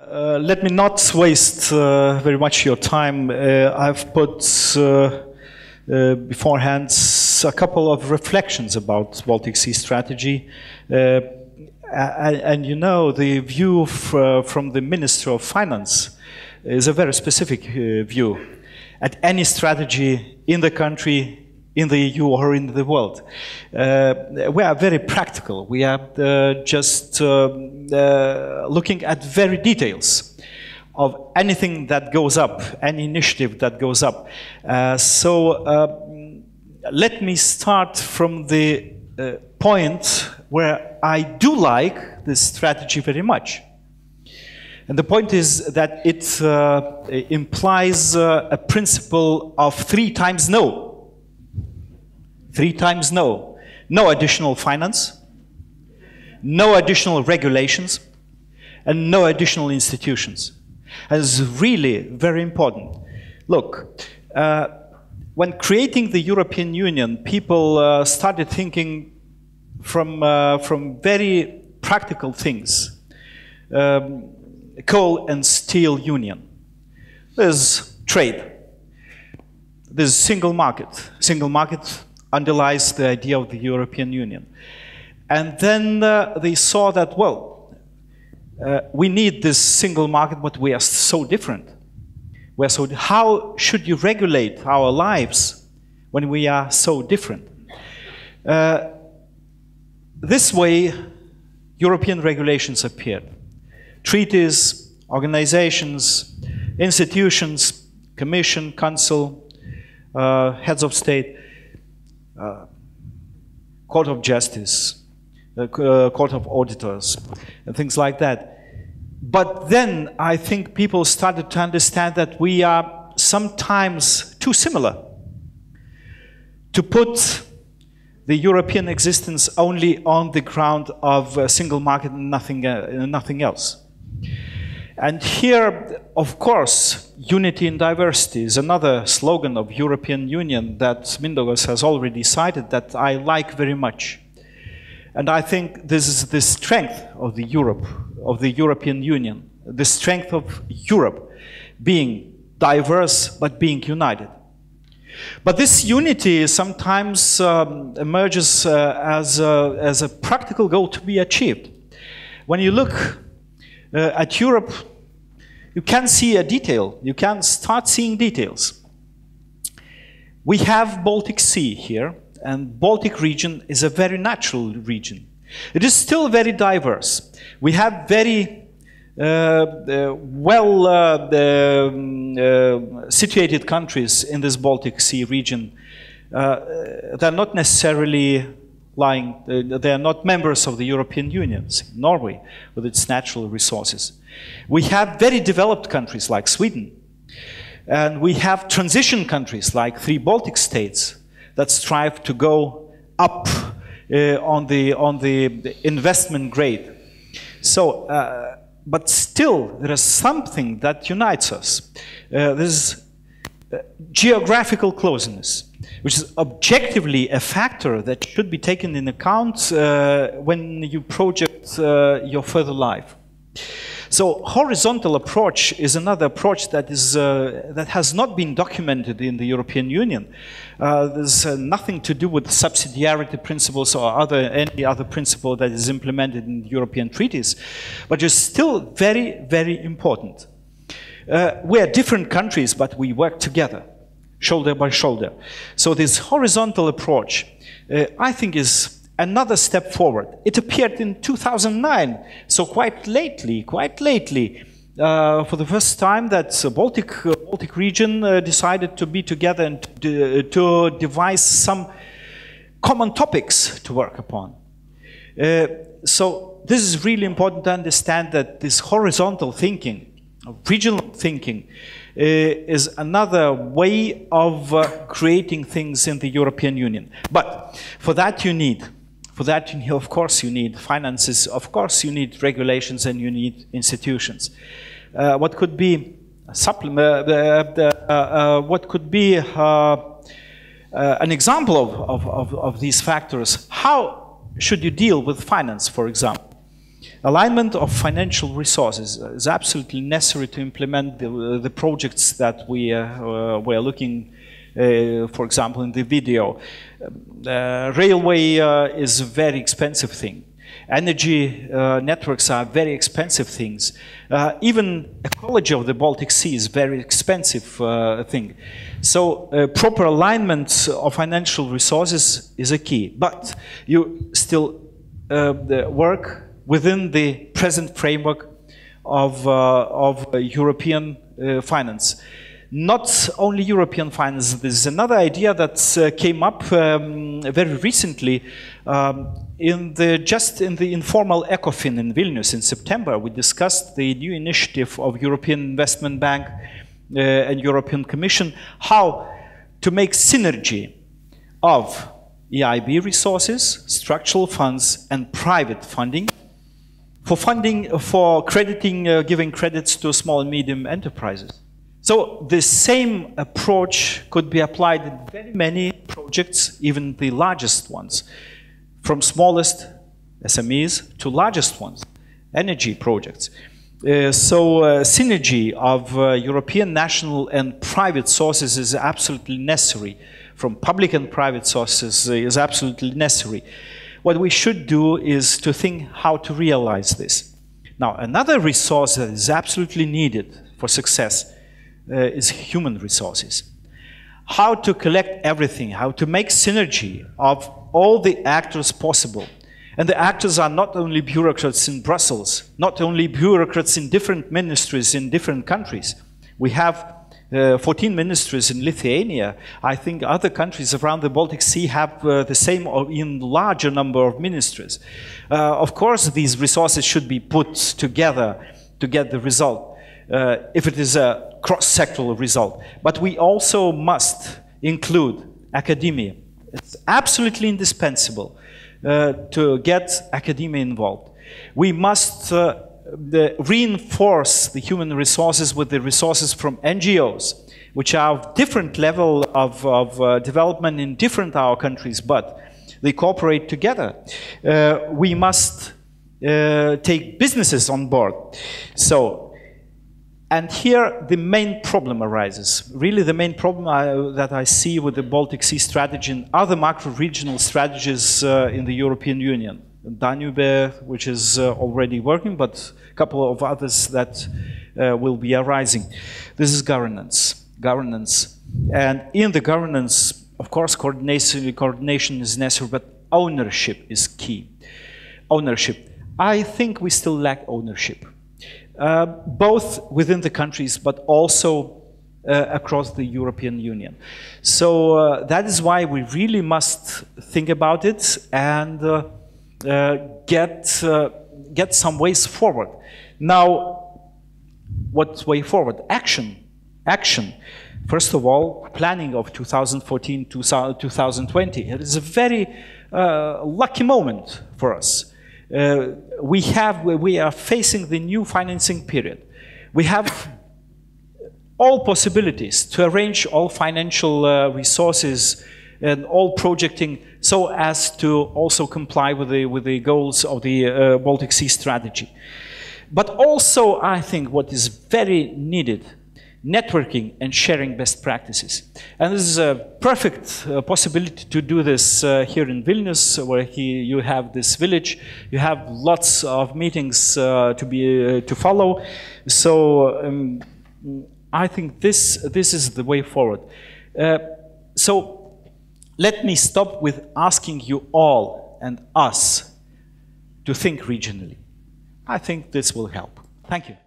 Let me not waste very much your time. I've put beforehand a couple of reflections about Baltic Sea strategy. And you know, the view from the Minister of Finance is a very specific view at any strategy in the country, in the EU or in the world. We are very practical. We are just looking at very details of anything that goes up, any initiative that goes up. Let me start from the point where I do like this strategy very much. And the point is that it implies a principle of 3 times no. 3 times no. No additional finance, no additional regulations, and no additional institutions. And it's really very important. Look, when creating the European Union, people started thinking from very practical things. Coal and steel union. There's trade. There's single market. Single market underlies the idea of the European Union. And then they saw that, well, we need this single market, but we are so different. How should you regulate our lives when we are so different? This way, European regulations appeared. Treaties, organizations, institutions, Commission, Council, heads of state, Court of Justice, Court of Auditors, and things like that. But then I think people started to understand that we are sometimes too similar to put the European existence only on the ground of a single market and nothing else. And here, of course, unity in diversity is another slogan of European Union that Mindaugas has already cited that I like very much. And I think this is the strength of the European Union, the strength of Europe being diverse but being united. But this unity sometimes emerges as a practical goal to be achieved. When you look at Europe, you can see a detail. You can start seeing details. We have Baltic Sea here, and Baltic region is a very natural region. It is still very diverse. We have very situated countries in this Baltic Sea region. They're not necessarily they are not members of the European Union. Norway, with its natural resources. We have very developed countries like Sweden. And we have transition countries like 3 Baltic states that strive to go up on the investment grade. So, but still, there is something that unites us. There's geographical closeness, which is objectively a factor that should be taken in account when you project your further life. So horizontal approach is another approach that has not been documented in the European Union. There's nothing to do with subsidiarity principles or any other principle that is implemented in European treaties, but is still very, very important. We are different countries, but we work together, shoulder by shoulder. So this horizontal approach, I think, is another step forward. It appeared in 2009, so quite lately, for the first time that the Baltic region decided to be together and to devise some common topics to work upon. So this is really important to understand that this horizontal thinking, regional thinking, is another way of creating things in the European Union. But for that you need, of course, you need finances, of course you need regulations, and you need institutions. What could be an example of these factors? How should you deal with finance, for example? Alignment of financial resources is absolutely necessary to implement the projects that we are looking, for example, in the video. Railway is a very expensive thing. Energy networks are very expensive things. Even ecology of the Baltic Sea is a very expensive thing. So proper alignment of financial resources is a key. But you still work within the present framework of European finance. Not only European finance, there's another idea that came up very recently just in the informal ECOFIN in Vilnius in September. We discussed the new initiative of European Investment Bank and European Commission, how to make synergy of EIB resources, structural funds and private funding for crediting, giving credits to small and medium enterprises. So the same approach could be applied in very many projects, even the largest ones, from smallest SMEs to largest ones, energy projects. Synergy of European national and private sources is absolutely necessary. From public and private sources is absolutely necessary. What we should do is to think how to realize this. Now, another resource that is absolutely needed for success is human resources. How to collect everything, how to make synergy of all the actors possible. And the actors are not only bureaucrats in Brussels, not only bureaucrats in different ministries in different countries. We have 14 ministries in Lithuania. I think other countries around the Baltic Sea have the same or even larger number of ministries. Of course, these resources should be put together to get the result, if it is a cross-sectoral result. But we also must include academia. It's absolutely indispensable to get academia involved. We must reinforce the human resources with the resources from NGOs, which are of different level of development in different our countries, but they cooperate together. We must take businesses on board. And here the main problem arises. Really the main problem that I see with the Baltic Sea strategy and other macro-regional strategies in the European Union. Danube, which is already working, but a couple of others that will be arising. This is governance. And in the governance, of course, coordination is necessary, but ownership is key. Ownership. I think we still lack ownership. Both within the countries, but also across the European Union. So that is why we really must think about it and get some ways forward. Now, what way forward? Action. First of all, planning of 2014-2020. It is a very lucky moment for us. We are facing the new financing period. We have all possibilities to arrange all financial resources and all projecting so as to also comply with the goals of the Baltic Sea strategy. But also, I think what is very needed, networking and sharing best practices. And this is a perfect possibility to do this here in Vilnius, where you have this village. You have lots of meetings to follow. So I think this is the way forward. So let me stop with asking you all and us to think regionally. I think this will help. Thank you.